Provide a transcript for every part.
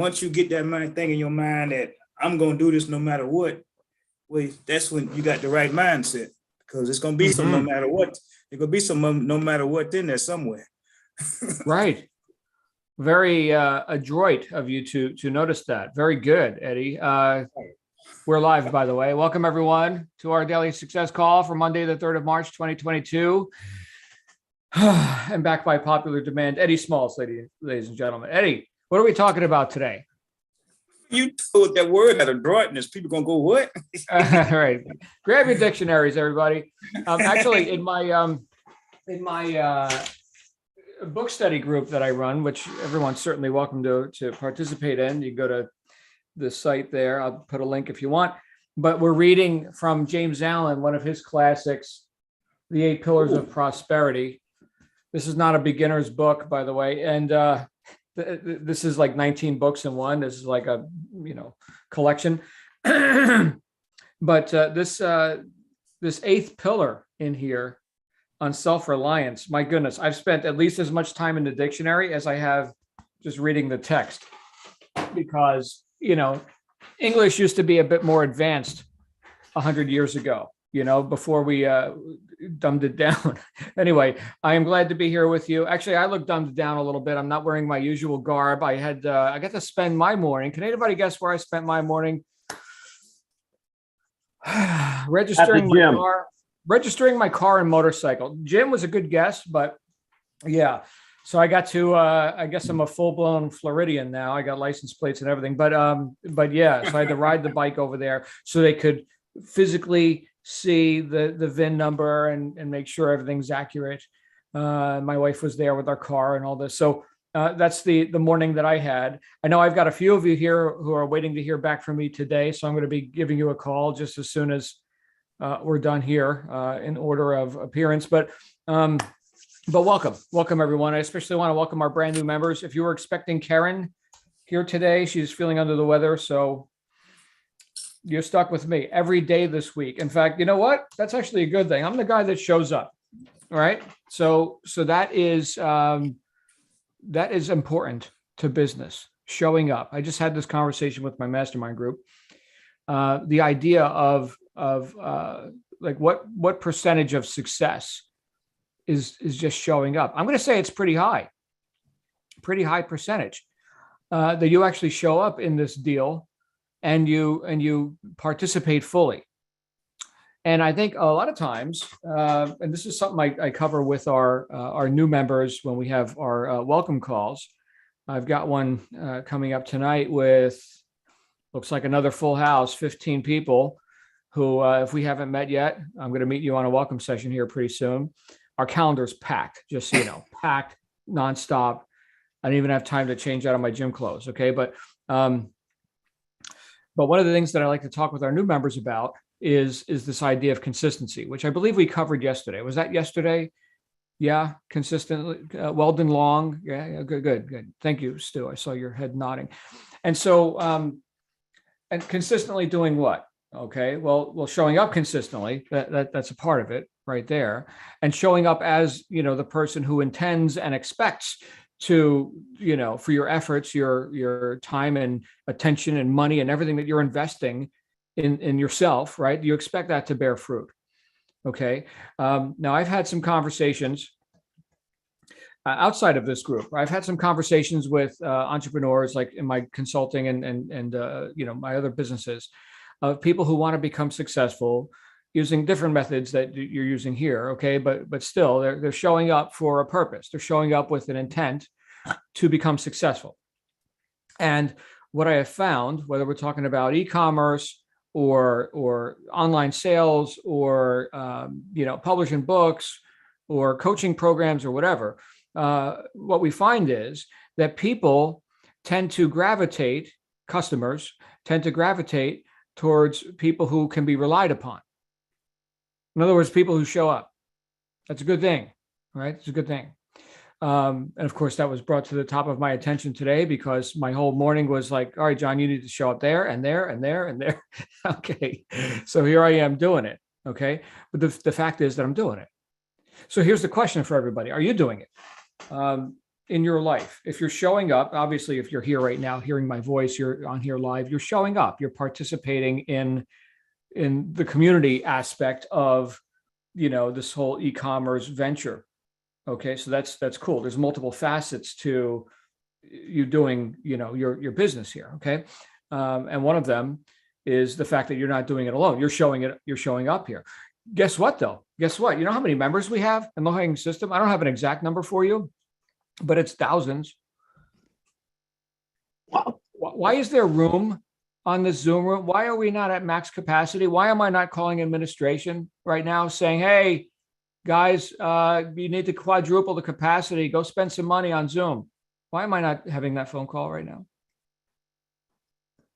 once you get that mind thing in your mind that I'm gonna do this no matter what, well, that's when you got the right mindset, because it's gonna be some no matter what. There's gonna be some no matter what in there somewhere. Right. Very adroit of you to notice that. Very good, Eddie. We're live, by the way. Welcome, everyone, to our daily success call for Monday, the 3rd of March, 2022. And back by popular demand, Eddie Smalls, ladies and gentlemen. Eddie, what are we talking about today? You told that word out of adroitness. People gonna go, what? All right. Grab your dictionaries, everybody. Actually, in my book study group that I run, which everyone's certainly welcome to participate in. You go to the site there. I'll put a link if you want. But we're reading from James Allen, one of his classics, The 8 Pillars of Prosperity. This is not a beginner's book, by the way. And this is like 19 books in one. This is like a, collection. But this 8th pillar in here on self-reliance, my goodness, I've spent at least as much time in the dictionary as I have just reading the text, because, English used to be a bit more advanced 100 years ago, before we dumbed it down. Anyway, I am glad to be here with you. Actually, I look dumbed down a little bit. I'm not wearing my usual garb. I got to spend my morning. Can anybody guess where I spent my morning? Registering my car and motorcycle. Gym was a good guess, but yeah. So I got to, I guess I'm a full-blown Floridian now. I got license plates and everything, but yeah, so I had to ride the bike over there so they could physically see the VIN number and make sure everything's accurate. My wife was there with our car and all this. So that's the morning that I had. I know I've got a few of you here who are waiting to hear back from me today. So I'm going to be giving you a call just as soon as we're done here in order of appearance. But welcome everyone. I especially want to welcome our brand new members. If you were expecting Karen here today, she's feeling under the weather. So you're stuck with me every day this week. In fact, you know what? That's actually a good thing. I'm the guy that shows up. All right. So that is important to business, showing up. I just had this conversation with my mastermind group. The idea of like what percentage of success is just showing up. I'm going to say it's pretty high percentage that you actually show up in this deal and you participate fully. And I think a lot of times, and this is something I cover with our new members when we have our welcome calls. I've got one coming up tonight with, looks like another full house, 15 people who, if we haven't met yet, I'm going to meet you on a welcome session here pretty soon. Our calendar's packed, just so you know, packed nonstop. I didn't even have time to change out of my gym clothes. Okay. But one of the things that I like to talk with our new members about is this idea of consistency, which I believe we covered yesterday. Was that yesterday? Yeah. Consistently, Weldon Long. Yeah. Good. Thank you, Stu. I saw your head nodding. And so, and consistently doing what? Okay. Well, showing up consistently, that's a part of it right there. And showing up as, the person who intends and expects to, for your efforts, your time and attention and money and everything that you're investing in yourself, right? You expect that to bear fruit. Okay. Now I've had some conversations outside of this group. I've had some conversations with entrepreneurs, like in my consulting and my other businesses, of people who want to become successful using different methods that you're using here. Okay. But still they're showing up for a purpose. They're showing up with an intent to become successful. And what I have found, whether we're talking about e-commerce or online sales or, publishing books or coaching programs or whatever, what we find is that customers tend to gravitate towards people who can be relied upon. In other words, people who show up. That's a good thing, right? It's a good thing. And of course, that was brought to the top of my attention today because my whole morning was like, all right, John, you need to show up there and there and there and there. Okay. So here I am doing it. Okay. But the fact is that I'm doing it. So here's the question for everybody. Are you doing it? in your life, if you're showing up, obviously, if you're here right now, hearing my voice, you're on here live, you're showing up, you're participating in the community aspect of, this whole e-commerce venture. Okay. So that's cool. There's multiple facets to you doing, your business here. Okay. And one of them is the fact that you're not doing it alone. You're showing up here. Guess what though? Guess what? You know how many members we have in the Low-Hanging System? I don't have an exact number for you, but it's thousands. Why is there room on this Zoom room? Why are we not at max capacity? Why am I not calling administration right now saying, hey, guys, you need to quadruple the capacity. Go spend some money on Zoom. Why am I not having that phone call right now?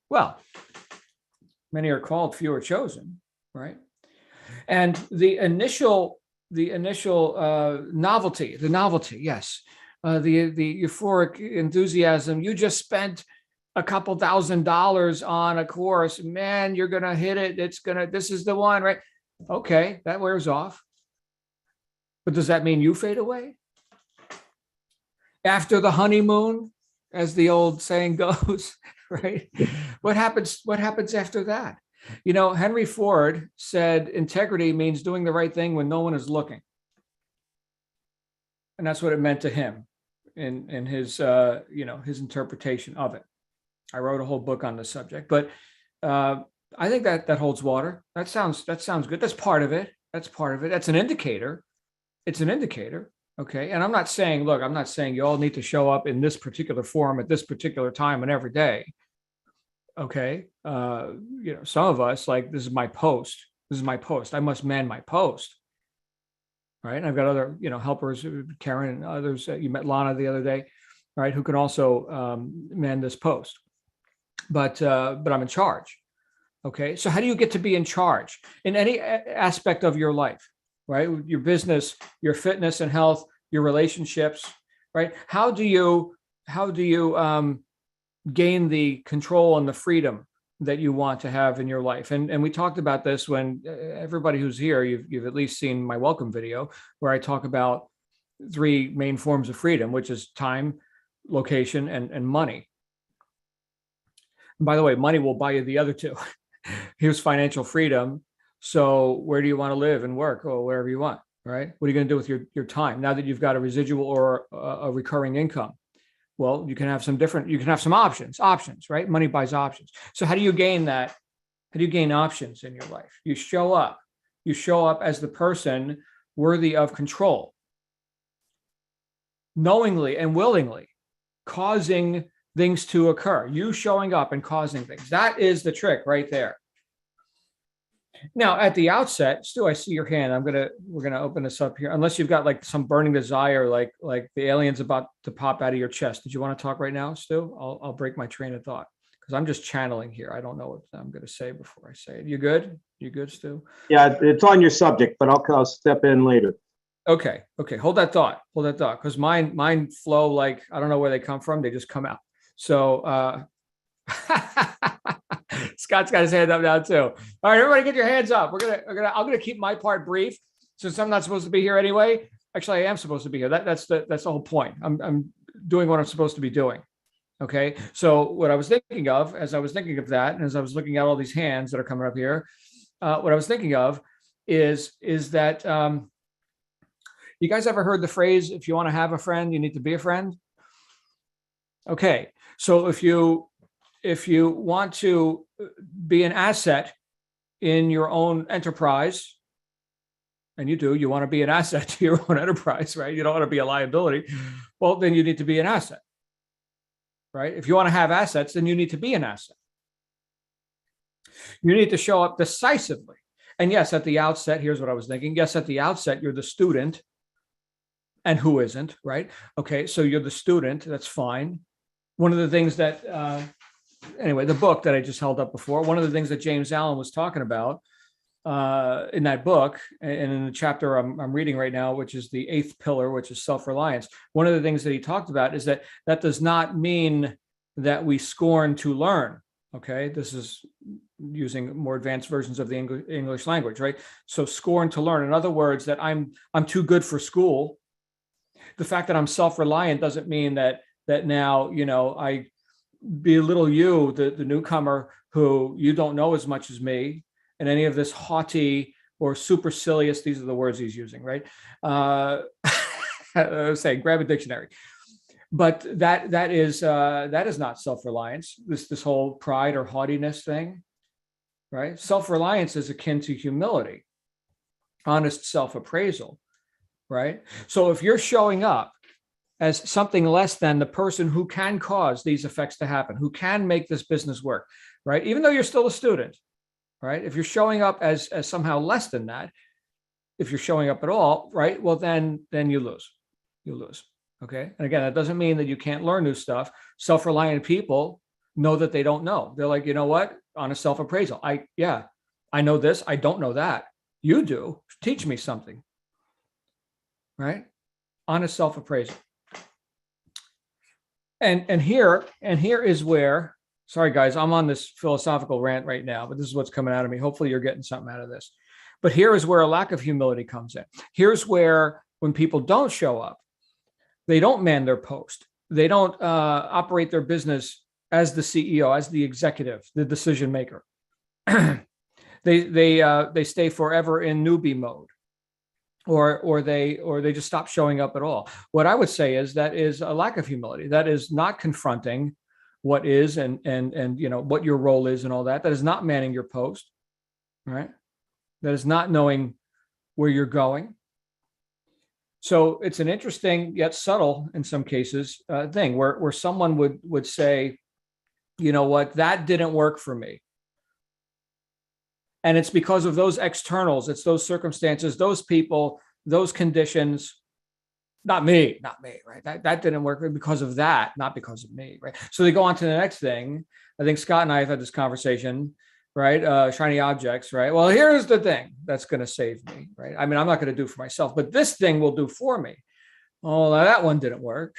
Well, many are called, few are chosen, right? And the initial novelty, yes, the euphoric enthusiasm. You just spent a couple $1,000s on a course, man, you're gonna hit it. This is the one, right? Okay, that wears off. But does that mean you fade away? After the honeymoon, as the old saying goes, right? What happens after that? Henry Ford said integrity means doing the right thing when no one is looking. And that's what it meant to him in his his interpretation of it. I wrote a whole book on the subject, but I think that holds water. That sounds good. That's part of it. That's an indicator. It's an indicator. Okay. And I'm not saying you all need to show up in this particular form at this particular time and every day. Okay. Some of us, like, this is my post. I must man my post. Right. And I've got other, helpers, Karen and others. You met Lana the other day, right, who can also man this post. But I'm in charge. Okay. So how do you get to be in charge in any aspect of your life, right? Your business, your fitness and health, your relationships, right? How do you gain the control and the freedom that you want to have in your life? And we talked about this when everybody who's here, you've at least seen my welcome video where I talk about 3 main forms of freedom, which is time, location, and money. And by the way, money will buy you the other 2. Here's financial freedom. So where do you want to live and work? Or wherever you want, right? What are you going to do with your time now that you've got a residual or a recurring income? Well, you can have some options, right? Money buys options. So how do you gain that? How do you gain options in your life? You show up as the person worthy of control, knowingly and willingly causing things to occur. You showing up and causing things. That is the trick right there. Now, at the outset, Stu, I see your hand. We're gonna open this up here, unless you've got like some burning desire, like the alien's about to pop out of your chest. Did you want to talk right now, Stu? I'll break my train of thought because I'm just channeling here. I don't know what I'm gonna say before I say it. You good? You good, Stu? Yeah, it's on your subject, but I'll step in later. Okay. Hold that thought, because mine flow like I don't know where they come from. They just come out. So Scott's got his hand up now too. All right, everybody, get your hands up. I'm gonna keep my part brief since I'm not supposed to be here anyway. Actually, I am supposed to be here. That's the whole point. I'm doing what I'm supposed to be doing. Okay. So what I was thinking of, as I was thinking of that, and as I was looking at all these hands that are coming up here, what I was thinking of is that you guys ever heard the phrase, if you want to have a friend, you need to be a friend? Okay. So if you want to be an asset in your own enterprise, and you want to be an asset to your own enterprise, right? You don't want to be a liability. Well, then you need to be an asset, right? If you want to have assets, then you need to be an asset. You need to show up decisively. And yes, at the outset, here's what I was thinking. Yes, at the outset, you're the student. And who isn't, right? Okay, so you're the student. That's fine. One of the things that, the book that I just held up before, one of the things that James Allen was talking about in that book, and in the chapter I'm reading right now, which is the 8th pillar, which is self-reliance. One of the things that he talked about is that does not mean that we scorn to learn. Okay, this is using more advanced versions of the English language, right? So scorn to learn. In other words, that I'm too good for school. The fact that I'm self-reliant doesn't mean that now, I belittle you, the newcomer who you don't know as much as me, and any of this haughty or supercilious, these are the words he's using, right? I was saying, grab a dictionary. But that is not self-reliance, this whole pride or haughtiness thing, right? Self-reliance is akin to humility, honest self-appraisal, right? So if you're showing up as something less than the person who can cause these effects to happen, who can make this business work, right? Even though you're still a student, right? If you're showing up as somehow less than that, if you're showing up at all, right? Well, then you lose. You lose. Okay. And again, that doesn't mean that you can't learn new stuff. Self-reliant people know that they don't know. They're like, you know what? Honest self-appraisal. I know this. I don't know that. You do. Teach me something. Right? Honest self-appraisal. And here is where, sorry guys, I'm on this philosophical rant right now, but this is what's coming out of me. Hopefully you're getting something out of this. But here is where a lack of humility comes in. Here's where, when people don't show up, they don't man their post. They don't operate their business as the CEO, as the executive, the decision maker. They stay forever in newbie mode, or they just stop showing up at all. What I would say is that is a lack of humility. That is not confronting what is and what your role is and all that. That is not manning your post, right? That is not knowing where you're going. So it's an interesting yet subtle, in some cases, thing where someone would say, you know what, that didn't work for me. And it's because of those externals, it's those circumstances, those people, those conditions, not me, right? That didn't work because of that, not because of me, right? So they go on to the next thing. I think Scott and I have had this conversation, right? Shiny objects, right? Well, here's the thing that's going to save me, right? I mean, I'm not going to do for myself, but this thing will do for me. Oh, that one didn't work.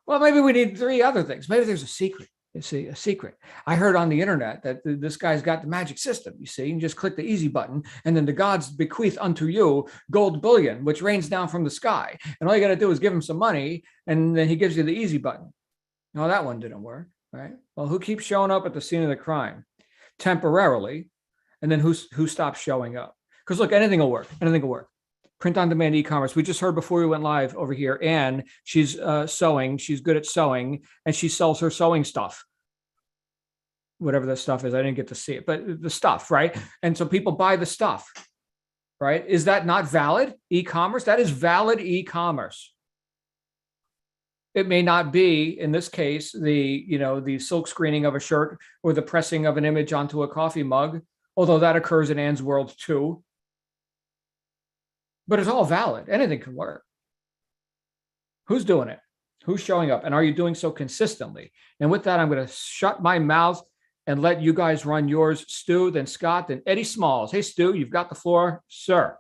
Well, maybe we need 3 other things. Maybe there's a secret. You see, a secret. I heard on the internet that this guy's got the magic system. You see, you just click the easy button, and then the gods bequeath unto you gold bullion, which rains down from the sky. And all you got to do is give him some money, and then he gives you the easy button. No, that one didn't work, right? Well, who keeps showing up at the scene of the crime temporarily, and then who stops showing up? Because look, anything will work. Anything will work. Print on demand e-commerce. We just heard before we went live over here, Anne, she's sewing. She's good at sewing, and she sells her sewing stuff. Whatever that stuff is, I didn't get to see it, but the stuff, right? And so people buy the stuff, right? Is that not valid e-commerce? That is valid e-commerce. It may not be, in this case, the silk screening of a shirt or the pressing of an image onto a coffee mug, although that occurs in Anne's world too. But it's all valid. Anything can work. Who's doing it? Who's showing up? And are you doing so consistently? And with that, I'm going to shut my mouth and let you guys run yours. Stu, then Scott, then Eddie Smalls. Hey, Stu, you've got the floor, sir.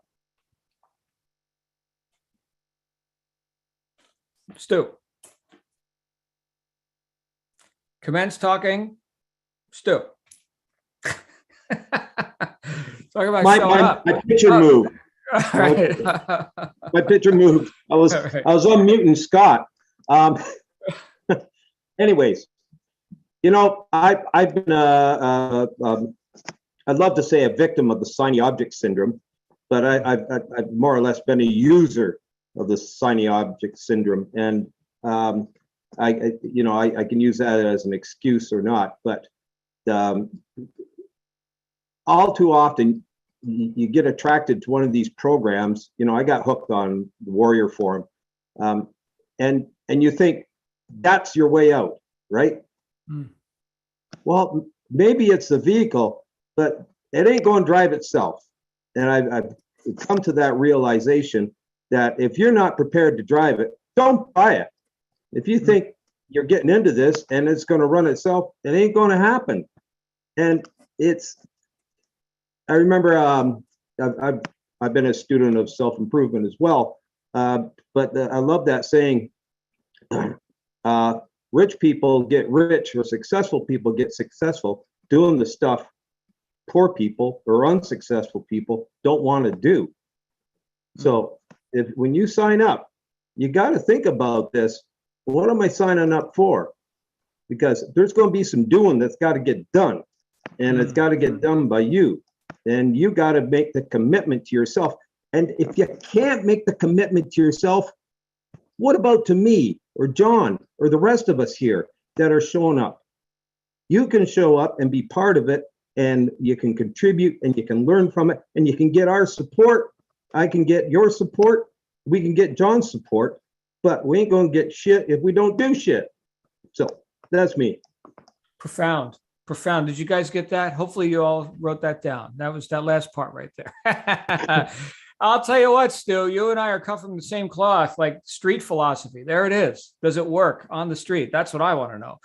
Stu. Commence talking. Stu. Talk about showing up. My picture moved. Right. My picture moved. I was unmuting Scott. Anyways, I've been I'd love to say a victim of the shiny object syndrome, but I've more or less been a user of the shiny object syndrome, and I can use that as an excuse or not, but all too often you get attracted to one of these programs. I got hooked on the Warrior Forum, and you think that's your way out, right? Mm. Well, maybe it's the vehicle, but it ain't going to drive itself. And I've come to that realization that if you're not prepared to drive it, don't buy it. If you think you're getting into this and it's going to run itself, it ain't going to happen. And I remember I've been a student of self-improvement as well, but I love that saying, rich people get rich, or successful people get successful doing the stuff poor people or unsuccessful people don't want to do. So when you sign up, you got to think about this. What am I signing up for? Because there's going to be some doing that's got to get done, and it's got to get done by you. And you got to make the commitment to yourself. And if you can't make the commitment to yourself, what about to me or John or the rest of us here that are showing up? You can show up and be part of it, and you can contribute, and you can learn from it, and you can get our support. I can get your support. We can get John's support, but we ain't going to get shit if we don't do shit. So that's me. Profound. Did you guys get that? Hopefully you all wrote that down. That was that last part right there. I'll tell you what, Stu, you and I are cut from the same cloth, like street philosophy. There it is. Does it work on the street? That's what I want to know.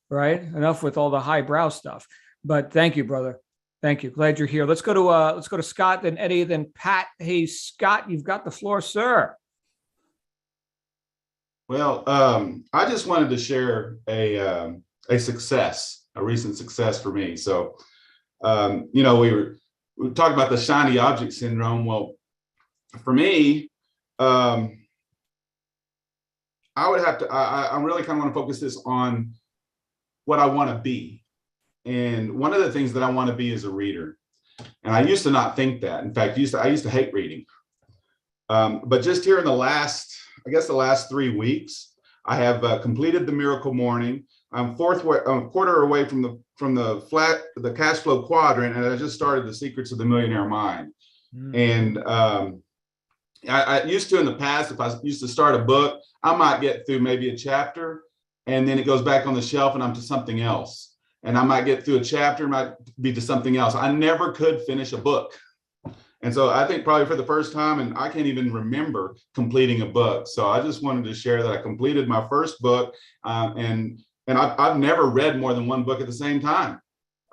Right? Enough with all the highbrow stuff. But thank you, brother. Thank you. Glad you're here. Let's go to Scott, then Eddie, then Pat. Hey, Scott, you've got the floor, sir. Well, I just wanted to share a recent success for me. So, we were talking about the shiny object syndrome. Well, for me, I really kind of want to focus this on what I want to be. And one of the things that I want to be is a reader. And I used to not think that. In fact, I used to hate reading. But just here in the last 3 weeks, I have completed the Miracle Morning. I'm a quarter away from the cash flow quadrant, and I just started the Secrets of the Millionaire Mind. And I used to in the past, if I used to start a book, I might get through maybe a chapter, and then it goes back on the shelf, and I'm to something else. And I might get through a chapter, might be to something else. I never could finish a book. And so I think probably for the first time, and I can't even remember completing a book. So I just wanted to share that I completed my first book, and I've never read more than one book at the same time.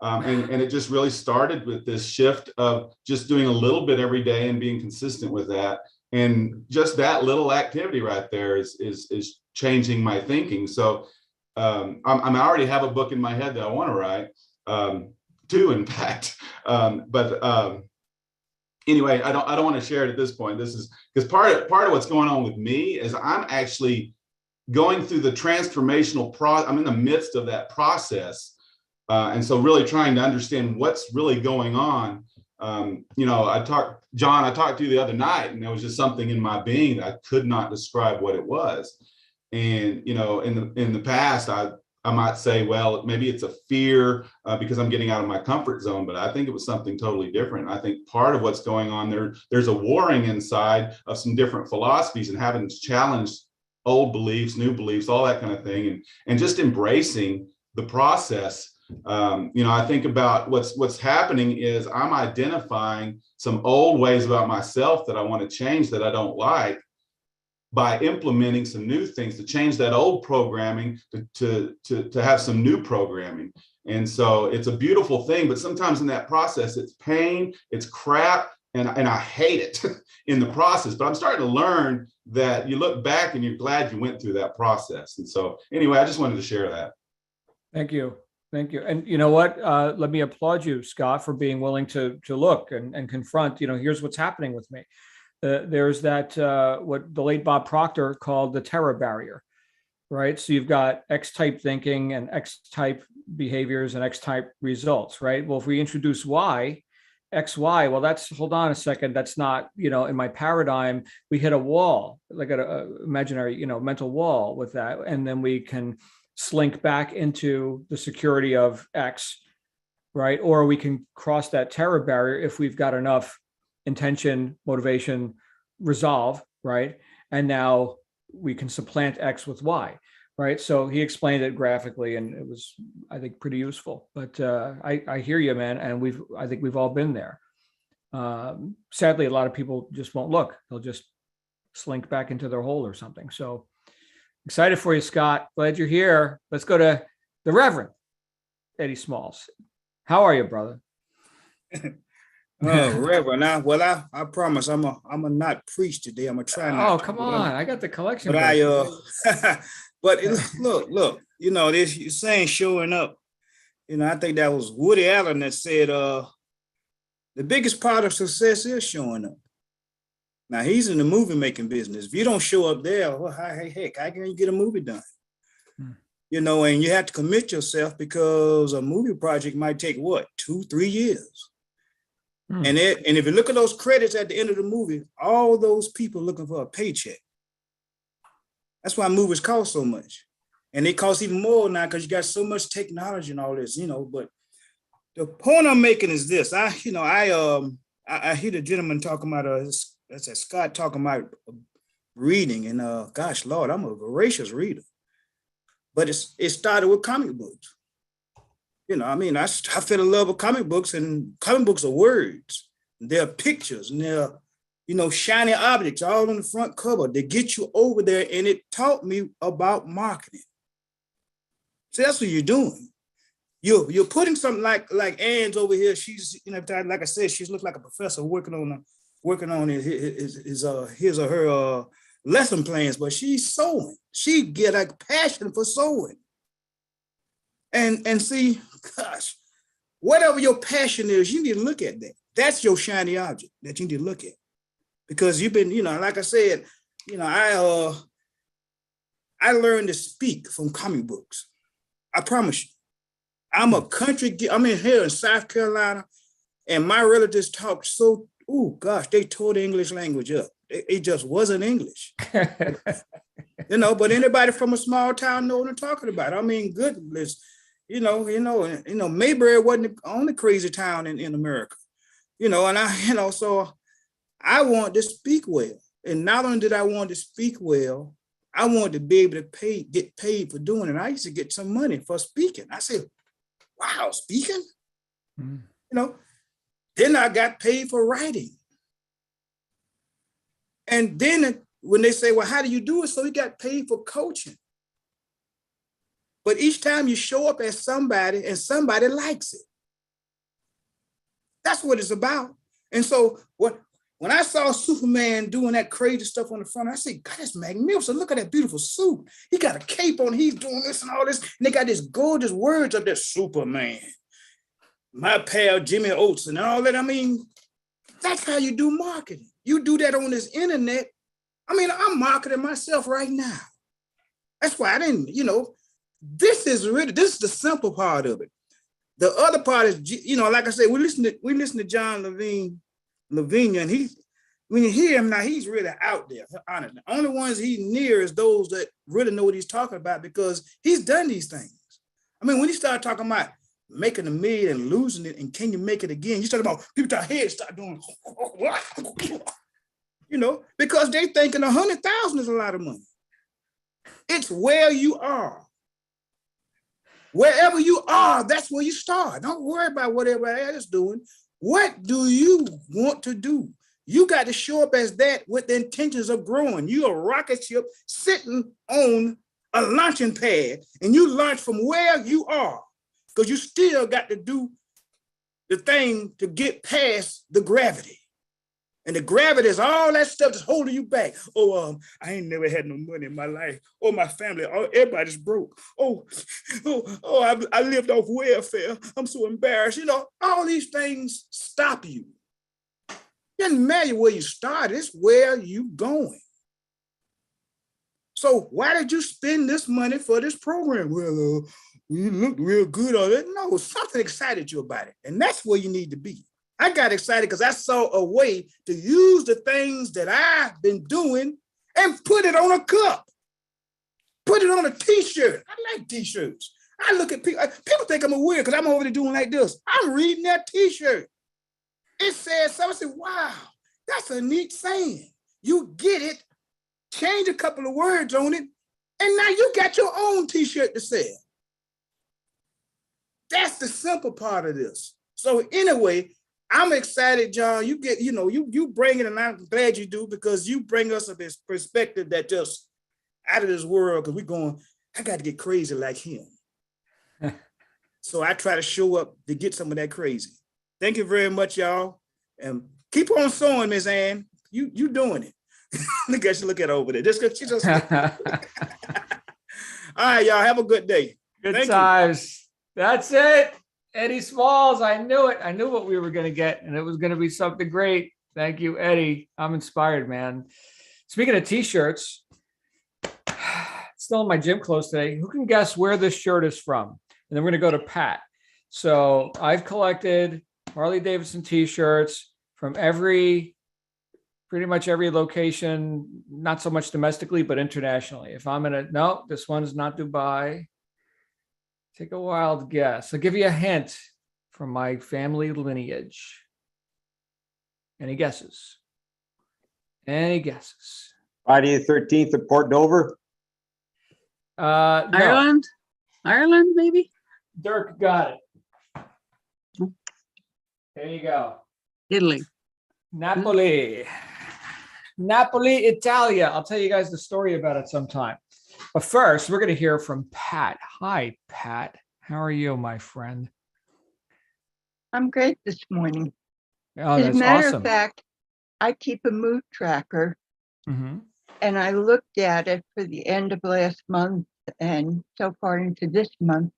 And it just really started with this shift of just doing a little bit every day and being consistent with that. And just that little activity right there is changing my thinking. So I already have a book in my head that I want to write, two, in fact. Anyway, I don't want to share it at this point. This is because part of what's going on with me is I'm actually going through the transformational process. I'm in the midst of that process. And so really trying to understand what's really going on. I talked to you the other night, and there was just something in my being that I could not describe what it was. And, in the past, I might say, well, maybe it's a fear because I'm getting out of my comfort zone, but I think it was something totally different. I think part of what's going on there's a warring inside of some different philosophies and having challenged old beliefs, new beliefs, all that kind of thing, and just embracing the process. I think about what's happening is I'm identifying some old ways about myself that I want to change that I don't like, by implementing some new things to change that old programming to have some new programming. And so it's a beautiful thing, but sometimes in that process, it's pain, it's crap, and I hate it in the process. But I'm starting to learn that you look back and you're glad you went through that process. And so anyway, I just wanted to share that. Thank you. And you know what? Let me applaud you, Scott, for being willing to look and confront, here's what's happening with me. There's that, what the late Bob Proctor called the terror barrier, right? So you've got X-type thinking and X-type behaviors and X-type results, right? Well, if we introduce Y, XY, well, hold on a second. That's not, in my paradigm, we hit a wall, like an imaginary, mental wall with that. And then we can slink back into the security of X, right? Or we can cross that terror barrier if we've got enough intention, motivation, resolve, right? And now we can supplant X with Y, right? So he explained it graphically, and it was, I think, pretty useful. But I hear you, man, and I think we've all been there. Sadly, a lot of people just won't look; they'll just slink back into their hole or something. So excited for you, Scott. Glad you're here. Let's go to the Reverend Eddie Smalls. How are you, brother? Oh, Reverend. I promise I'm a not preach today. I'm gonna try not. Oh, come on! I got the collection. But but look. This you're saying showing up. I think that was Woody Allen that said, the biggest part of success is showing up. Now he's in the movie making business. If you don't show up there, well, heck, how can you get a movie done? You know, and you have to commit yourself because a movie project might take what, 2-3 years. And if you look at those credits at the end of the movie, all those people looking for a paycheck. That's why movies cost so much. And they cost even more now because you got so much technology and all this, you know. But the point I'm making is this. I hear the gentleman talking about that's Scott talking about reading, and gosh, Lord, I'm a voracious reader. But it started with comic books. You know, I mean, I fell in love with comic books, and comic books are words. They're pictures, and they're, you know, shiny objects all on the front cover. They get you over there, and it taught me about marketing. So that's what you're doing. You're putting something like Ann's over here. She's, you know, like I said, she's looked like a professor working on his or her lesson plans, but she's sewing. She get a passion for sewing. And see, gosh, whatever your passion is, you need to look at that. That's your shiny object that you need to look at. Because you've been, you know, like I said, you know, I learned to speak from comic books. I promise you. I'm in here in South Carolina, and my relatives talk so, they tore the English language up. It just wasn't English. You know, but anybody from a small town know what I'm talking about. I mean, goodness, you know, Mayberry wasn't the only crazy town in America. You know, and so I wanted to speak well. And not only did I want to speak well, I wanted to be able to get paid for doing it. I used to get some money for speaking. I said, wow, speaking? You know, then I got paid for writing. And then when they say, well, how do you do it? So we got paid for coaching. But each time you show up as somebody and somebody likes it. That's what it's about. And so when I saw Superman doing that crazy stuff on the front, I said, God, that's magnificent. Look at that beautiful suit. He got a cape on, he's doing this and all this. And they got these gorgeous words of that Superman. My pal, Jimmy Oates and all that. I mean, that's how you do marketing. You do that on this internet. I mean, I'm marketing myself right now. That's why I didn't, you know, this is the simple part of it. The other part is, you know, like I said, we listen to John Lavinia, and when you hear him now, he's really out there, honestly. The only ones he's near is those that really know what he's talking about because he's done these things. I mean, when he started talking about making $1 million and losing it, and can you make it again? You start about people their heads start doing, you know, because they thinking 100,000 is a lot of money. It's where you are. Wherever you are, that's where you start. Don't worry about what everybody else is doing. What do you want to do? You got to show up as that with the intentions of growing. You're a rocket ship sitting on a launching pad, and you launch from where you are because you still got to do the thing to get past the gravity. And the gravity is all that stuff that's holding you back. I ain't never had no money in my life. My family, everybody's broke. I lived off welfare. I'm so embarrassed. You know, all these things stop you. It doesn't matter where you started, it's where you going. So why did you spend this money for this program? Well, you looked real good on it. No, something excited you about it. And that's where you need to be. I got excited because I saw a way to use the things that I've been doing and put it on a cup, put it on a t-shirt. I like t-shirts. I look at people think I'm a weird because I'm over there doing like this. I'm reading that t-shirt. It says something. I said, wow, that's a neat saying. You get it, change a couple of words on it, and now you got your own t-shirt to sell. That's the simple part of this. So anyway, I'm excited, John. You bring it, and I'm glad you do because you bring us a perspective that just out of this world. Because I got to get crazy like him. So I try to show up to get some of that crazy. Thank you very much, y'all, and keep on sewing, Miss Ann. You doing it. Look at her over there. She just. All right, y'all. Have a good day. Good times. That's it. Eddie Smalls, I knew it. I knew what we were going to get, and it was going to be something great. Thank you, Eddie. I'm inspired, man. Speaking of t-shirts, still in my gym clothes today. Who can guess where this shirt is from? And then we're going to go to Pat. So I've collected Harley Davidson t-shirts from pretty much every location, not so much domestically, but internationally. If I'm no, this one's not Dubai. Take a wild guess. I'll give you a hint from my family lineage. Any guesses? Any guesses? Friday the 13th at Port Dover. No. Ireland, maybe? Dirk got it. There you go. Italy. Napoli. Napoli, Italia. I'll tell you guys the story about it sometime. But first, we're going to hear from Pat. Hi, Pat. How are you, my friend? I'm great this morning. Oh, As a that's matter awesome. of fact, I keep a mood tracker, Mm-hmm. and I looked at it for the end of last month and so far into this month,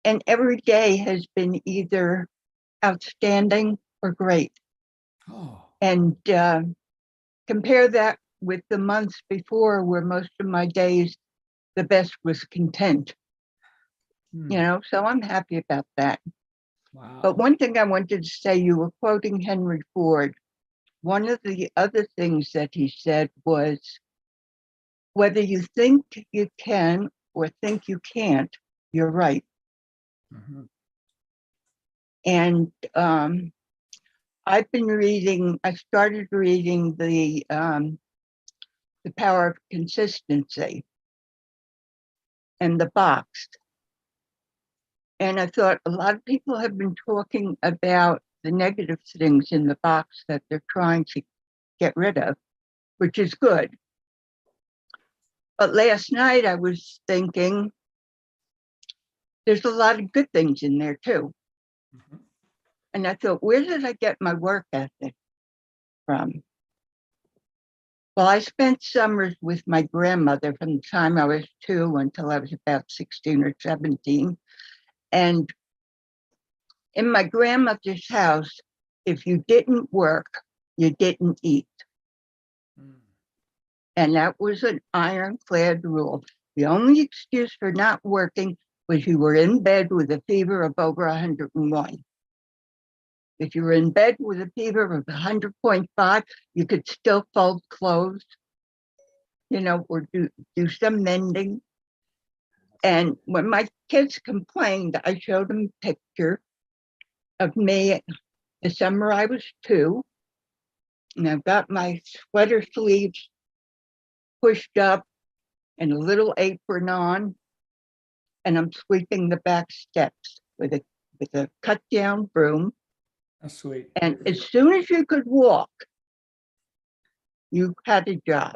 and every day has been either outstanding or great. Oh. And compare that with the months before, where most of my days, the best was content. So I'm happy about that. Wow. But one thing I wanted to say, you were quoting Henry Ford. One of the other things that he said was, whether you think you can or think you can't, you're right. Mm-hmm. And I started reading The Power of Consistency and The Box. And I thought a lot of people have been talking about the negative things in the box that they're trying to get rid of, which is good. But last night I was thinking there's a lot of good things in there too. Mm-hmm. And I thought, where did I get my work ethic from? Well, I spent summers with my grandmother from the time I was 2 until I was about 16 or 17. And in my grandmother's house, if you didn't work, you didn't eat. And that was an ironclad rule. The only excuse for not working was you were in bed with a fever of over 101. If you were in bed with a fever of 100.5, you could still fold clothes, or do some mending. And when my kids complained, I showed them a picture of me the summer I was 2. And I've got my sweater sleeves pushed up and a little apron on, and I'm sweeping the back steps with a cut down broom. That's sweet. And as soon as you could walk, you had a job.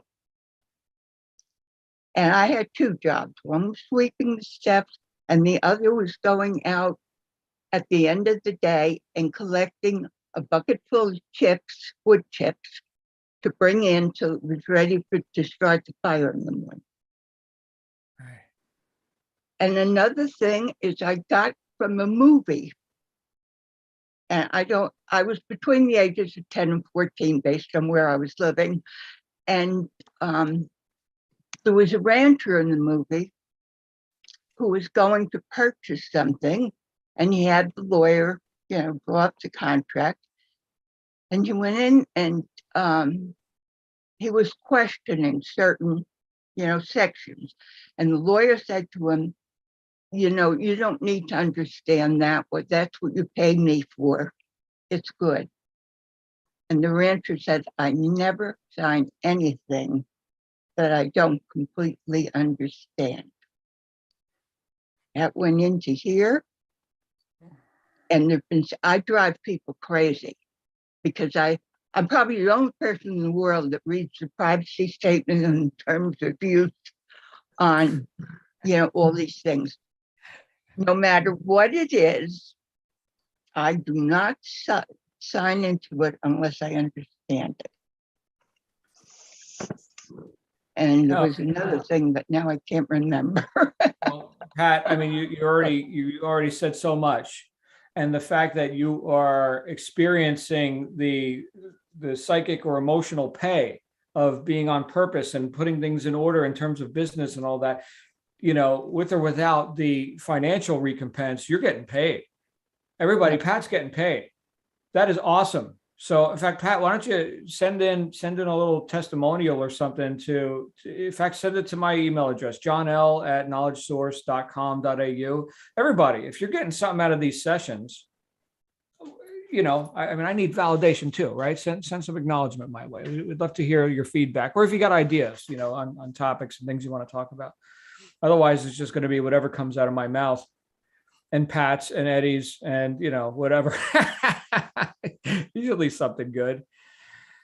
And I had 2 jobs. One was sweeping the steps, and the other was going out at the end of the day and collecting a bucket full of chips, wood chips, to bring in till it was ready to start the fire in the morning. Right. And another thing is I got from a movie, and I was between the ages of 10 and 14 based on where I was living. And there was a rancher in the movie who was going to purchase something, and he had the lawyer, draw up the contract. And he went in and he was questioning certain, sections. And the lawyer said to him, you don't need to understand that, but that's what you pay me for. It's good. And the rancher said, I never sign anything that I don't completely understand. That went into here. And I drive people crazy because I'm probably the only person in the world that reads the privacy statement in terms of use on, all these things. No matter what it is, I do not sign into it unless I understand it. And there was another thing, but now I can't remember. Well, Pat, I mean, you already said so much, and the fact that you are experiencing the the psychic or emotional pay of being on purpose and putting things in order in terms of business and all that, you know, with or without the financial recompense, you're getting paid. Everybody, Pat's getting paid. That is awesome. So in fact, Pat, why don't you send in a little testimonial or something to in fact, send it to my email address, johnl@knowledgesource.com.au. Everybody, if you're getting something out of these sessions, you know, I mean, I need validation too, right? Send some acknowledgement my way. We'd love to hear your feedback, or if you got ideas, you know, on topics and things you want to talk about. Otherwise, it's just going to be whatever comes out of my mouth, and Pat's and Eddie's and, you know, whatever. Usually something good.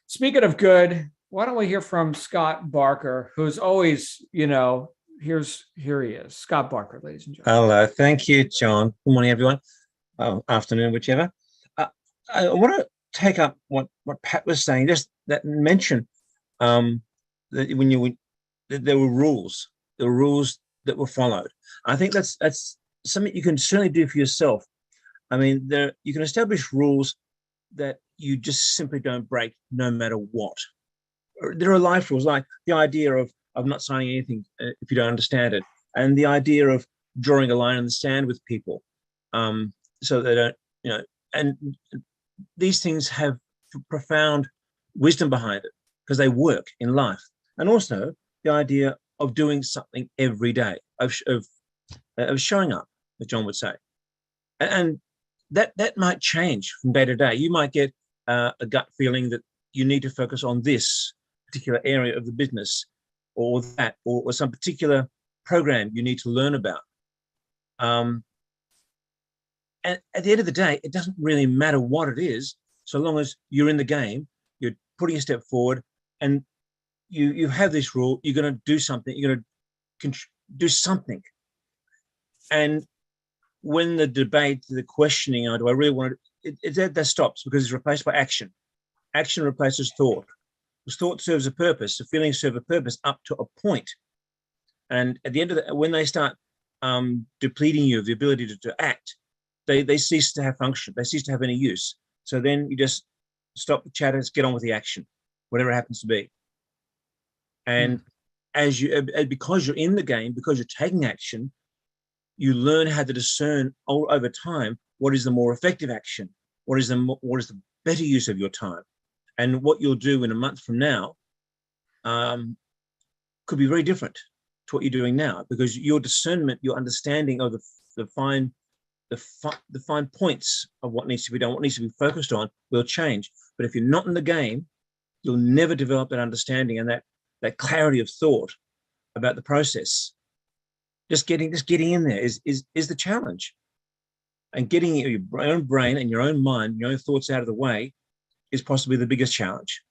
Speaking of good, why don't we hear from Scott Barker, who's always, you know, here he is. Scott Barker, ladies and gentlemen. Hello. Thank you, John. Good morning, everyone. Oh, afternoon, whichever. I want to take up what Pat was saying, just that mention that when there were rules that were followed. I think that's something you can certainly do for yourself. I mean, you can establish rules that you just simply don't break no matter what. There are life rules, like the idea of not signing anything if you don't understand it, and the idea of drawing a line in the sand with people, so they don't, you know, and these things have profound wisdom behind it because they work in life. And also the idea of doing something every day, of showing up, as John would say. And that might change from day to day. You might get a gut feeling that you need to focus on this particular area of the business, or that, or some particular program you need to learn about. And at the end of the day, it doesn't really matter what it is, so long as you're in the game, you're putting a step forward, and you have this rule. You're going to do something. You're going to do something. And when the debate, the questioning, do I really want to? That stops because it's replaced by action. Action replaces thought. Because thought serves a purpose. The feelings serve a purpose up to a point. And at the end of when they start depleting you of the ability to act, they cease to have function. They cease to have any use. So then you just stop the chatter, get on with the action, whatever it happens to be. And because you're in the game, because you're taking action, you learn how to discern over time what is the more effective action, what is the better use of your time, and what you'll do in a month from now could be very different to what you're doing now, because your discernment, your understanding of the fine points of what needs to be done, what needs to be focused on, will change. But if you're not in the game, you'll never develop that understanding and that clarity of thought about the process. Just getting in there is the challenge. And getting your own brain and your own mind, your own thoughts out of the way is possibly the biggest challenge.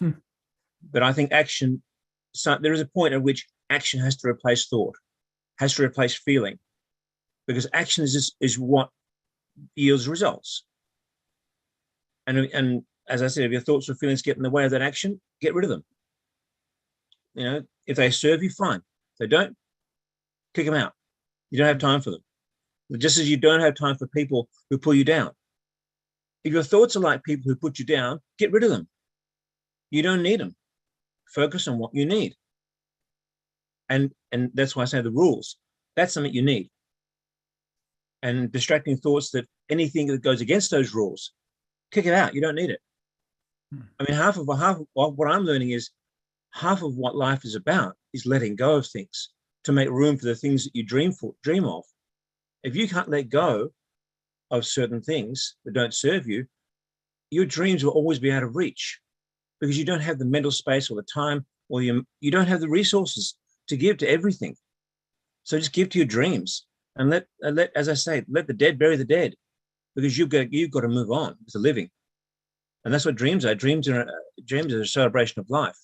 But I think there is a point at which action has to replace thought, has to replace feeling, because action is what yields results. And as I said, if your thoughts or feelings get in the way of that action, get rid of them. You know, if they serve you, fine. If they don't, kick them out. You don't have time for them. Just as you don't have time for people who pull you down. If your thoughts are like people who put you down, get rid of them. You don't need them. Focus on what you need. And that's why I say the rules. That's something you need. And distracting thoughts, that anything that goes against those rules, kick it out. You don't need it. I mean, half of what I'm learning is half of what life is about is letting go of things to make room for the things that you dream of. If you can't let go of certain things that don't serve you, your dreams will always be out of reach, because you don't have the mental space or the time, or you don't have the resources to give to everything. So just give to your dreams, and let, as I say, let the dead bury the dead, because you've got to move on with the living. And that's what dreams are. Dreams are a celebration of life.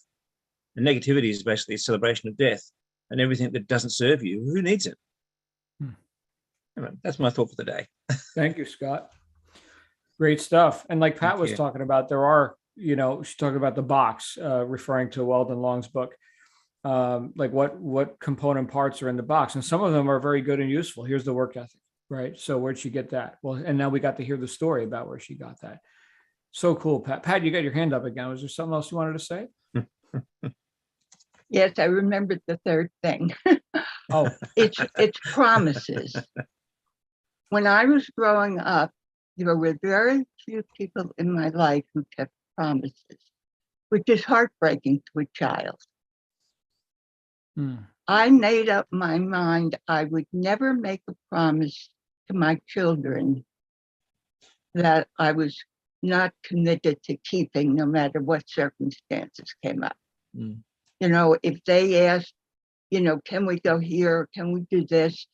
And negativity is basically a celebration of death. And everything that doesn't serve you, who needs it? Anyway, that's my thought for the day. Thank you, Scott. Great stuff. And like Pat was talking about, there are, she's talking about the box, referring to Weldon Long's book, like what component parts are in the box. And some of them are very good and useful. Here's the work ethic, right? So where'd she get that? Well, and now we got to hear the story about where she got that. So cool, Pat. Pat, you got your hand up again. Was there something else you wanted to say? Yes, I remembered the third thing. Oh, It's promises. When I was growing up, there were very few people in my life who kept promises, which is heartbreaking to a child. I made up my mind I would never make a promise to my children that I was not committed to keeping, no matter what circumstances came up. Mm. You know, if they asked, you know, can we go here? Can we do this?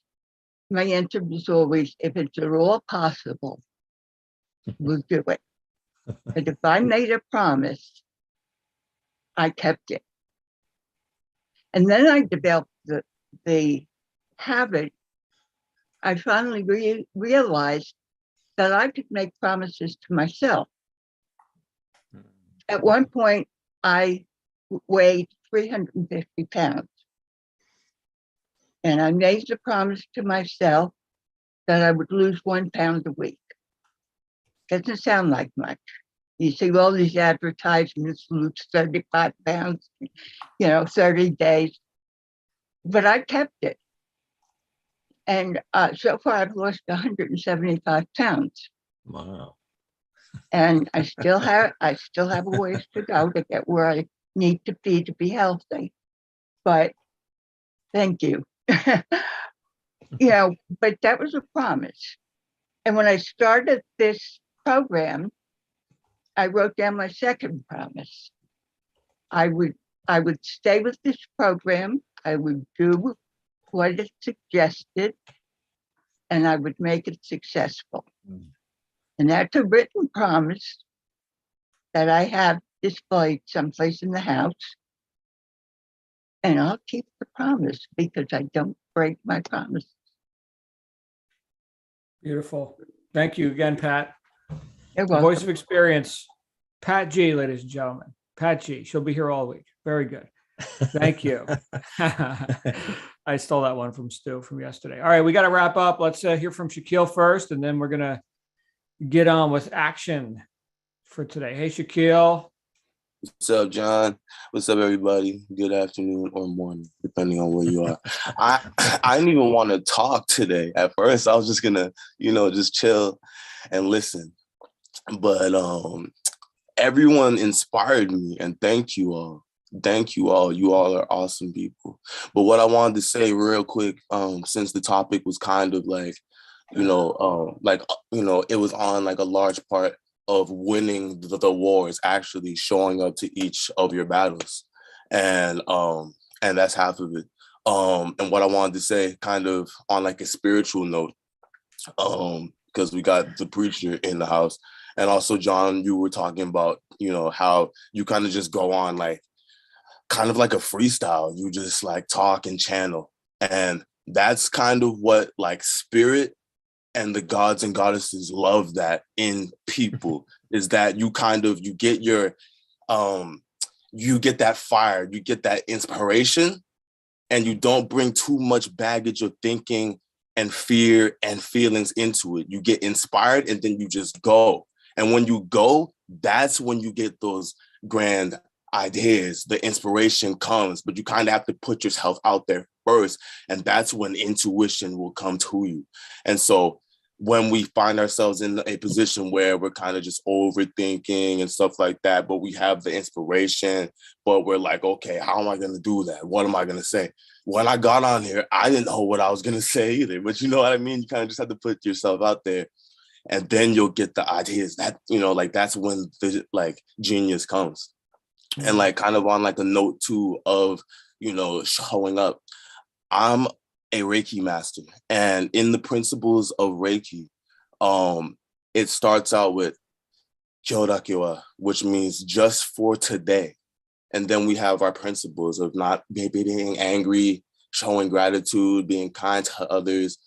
My answer was always, if it's at all possible, we'll do it. But if I made a promise, I kept it. And then I developed the habit. I finally realized that I could make promises to myself. At one point, I weighed 350 pounds. And I made the promise to myself that I would lose 1 pound a week. Doesn't sound like much. You see all these advertisements, lose 35 pounds, 30 days. But I kept it. And so far I've lost 175 pounds. Wow. And I still have a ways to go to get where I need to be healthy. But thank you. But that was a promise. And when I started this program, I wrote down my second promise. I would stay with this program. I would do what it suggested, and I would make it successful. And that's a written promise that I have displayed someplace in the house. And I'll keep the promise because I don't break my promise. beautiful. Thank you again, Pat. You're welcome. Voice of experience, Pat G, ladies and gentlemen. Pat G. She'll be here all week. Very good. Thank you. I stole that one from Stu from yesterday. All right, we got to wrap up. Let's hear from Shaquille first, and then we're going to get on with action for today. Hey, Shaquille. What's up, John? What's up, everybody? Good afternoon or morning, depending on where you are. I didn't even want to talk today. At first, I was just gonna, just chill and listen. But everyone inspired me, and thank you all. Thank you all. You all are awesome people. But what I wanted to say real quick, since the topic was kind of like, it was on like a large part of winning the wars, actually showing up to each of your battles. And that's half of it. And what I wanted to say kind of on like a spiritual note, because we got the preacher in the house. And also, John, you were talking about, how you kind of just go on like kind of like a freestyle. You just like talk and channel. And that's kind of what like spirit and the gods and goddesses love that in people, is that you get your, you get that fire, you get that inspiration, and you don't bring too much baggage of thinking and fear and feelings into it. You get inspired and then you just go. And when you go, that's when you get those grand ideas, the inspiration comes, but you kind of have to put yourself out there first. And that's when intuition will come to you. And so when we find ourselves in a position where we're kind of just overthinking and stuff like that, but we have the inspiration, but we're like, okay, how am I going to do that? What am I going to say? When I got on here, I didn't know what I was going to say either, but you know what I mean? You kind of just have to put yourself out there, and then you'll get the ideas that, that's when the like genius comes. Mm-hmm. And like kind of on like a note too of, showing up, I'm a Reiki master, and in the principles of Reiki, it starts out with Kyorakiwa, which means just for today. And then we have our principles of not being angry, showing gratitude, being kind to others,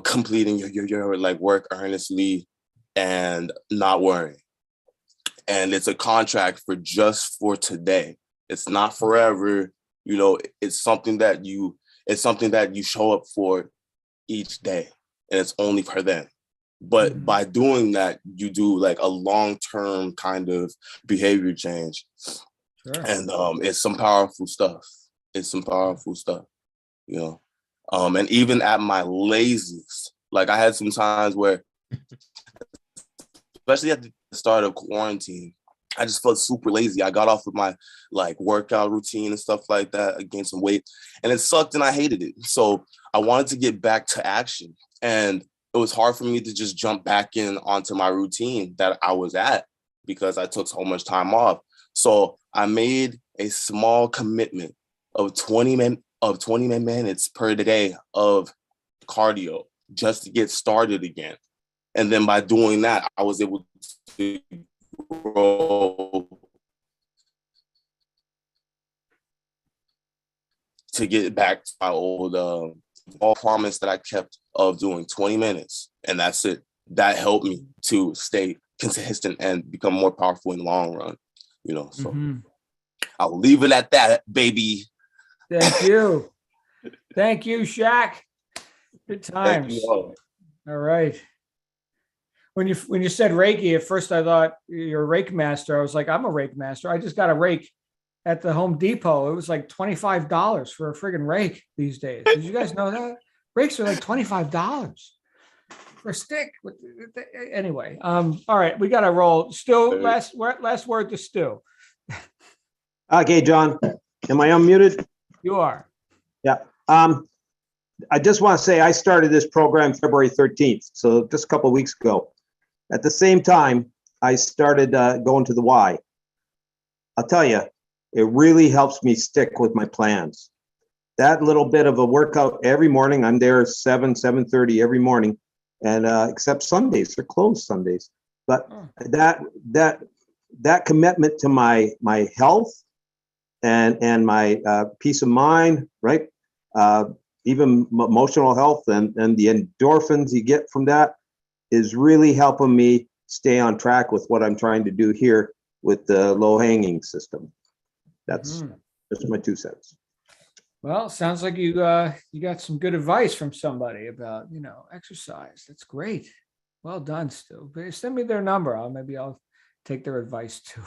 completing your like work earnestly and not worrying. And it's a contract for just for today. It's not forever. It's something that you show up for each day, and it's only for them. But by doing that, you do like a long-term kind of behavior change. Sure. And it's some powerful stuff. It's some powerful stuff, you know. And even at my laziest, like I had some times where, especially at the start of quarantine, I just felt super lazy. I got off of my like workout routine and stuff like that. I gained some weight and it sucked and I hated it. So I wanted to get back to action. And it was hard for me to just jump back in onto my routine that I was at because I took so much time off. So I made a small commitment of 20 minutes per day of cardio just to get started again. And then by doing that, I was able to grow to get back to my old all promise that I kept of doing 20 minutes. And that's it. That helped me to stay consistent and become more powerful in the long run, you know. So I'll leave it at that, baby. Thank you. Thank you, Shaq. Good times. All right. When you said Reiki, at first I thought you're a rake master. I was like, I'm a rake master. I just got a rake at the Home Depot. It was like $25 for a friggin' rake these days. Did you guys know that? Rakes are like $25 for a stick. Anyway, all right, we got to roll. Stu, last word to Stu. Okay, John, am I unmuted? You are. Yeah. I just want to say I started this program February 13th, so just a couple of weeks ago. At the same time, I started going to the Y. I'll tell you, it really helps me stick with my plans. That little bit of a workout every morning, I'm there 7:30 every morning, and except Sundays, they're closed Sundays. But that commitment to my health and my peace of mind, right? Even emotional health and the endorphins you get from that is really helping me stay on track with what I'm trying to do here with the low hanging system. That's just my 2 cents. Well, sounds like you got some good advice from somebody about, exercise. That's great. Well done, Stu. Send me their number. Maybe I'll take their advice too.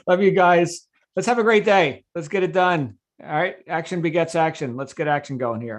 Love you guys. Let's have a great day. Let's get it done. All right. Action begets action. Let's get action going here.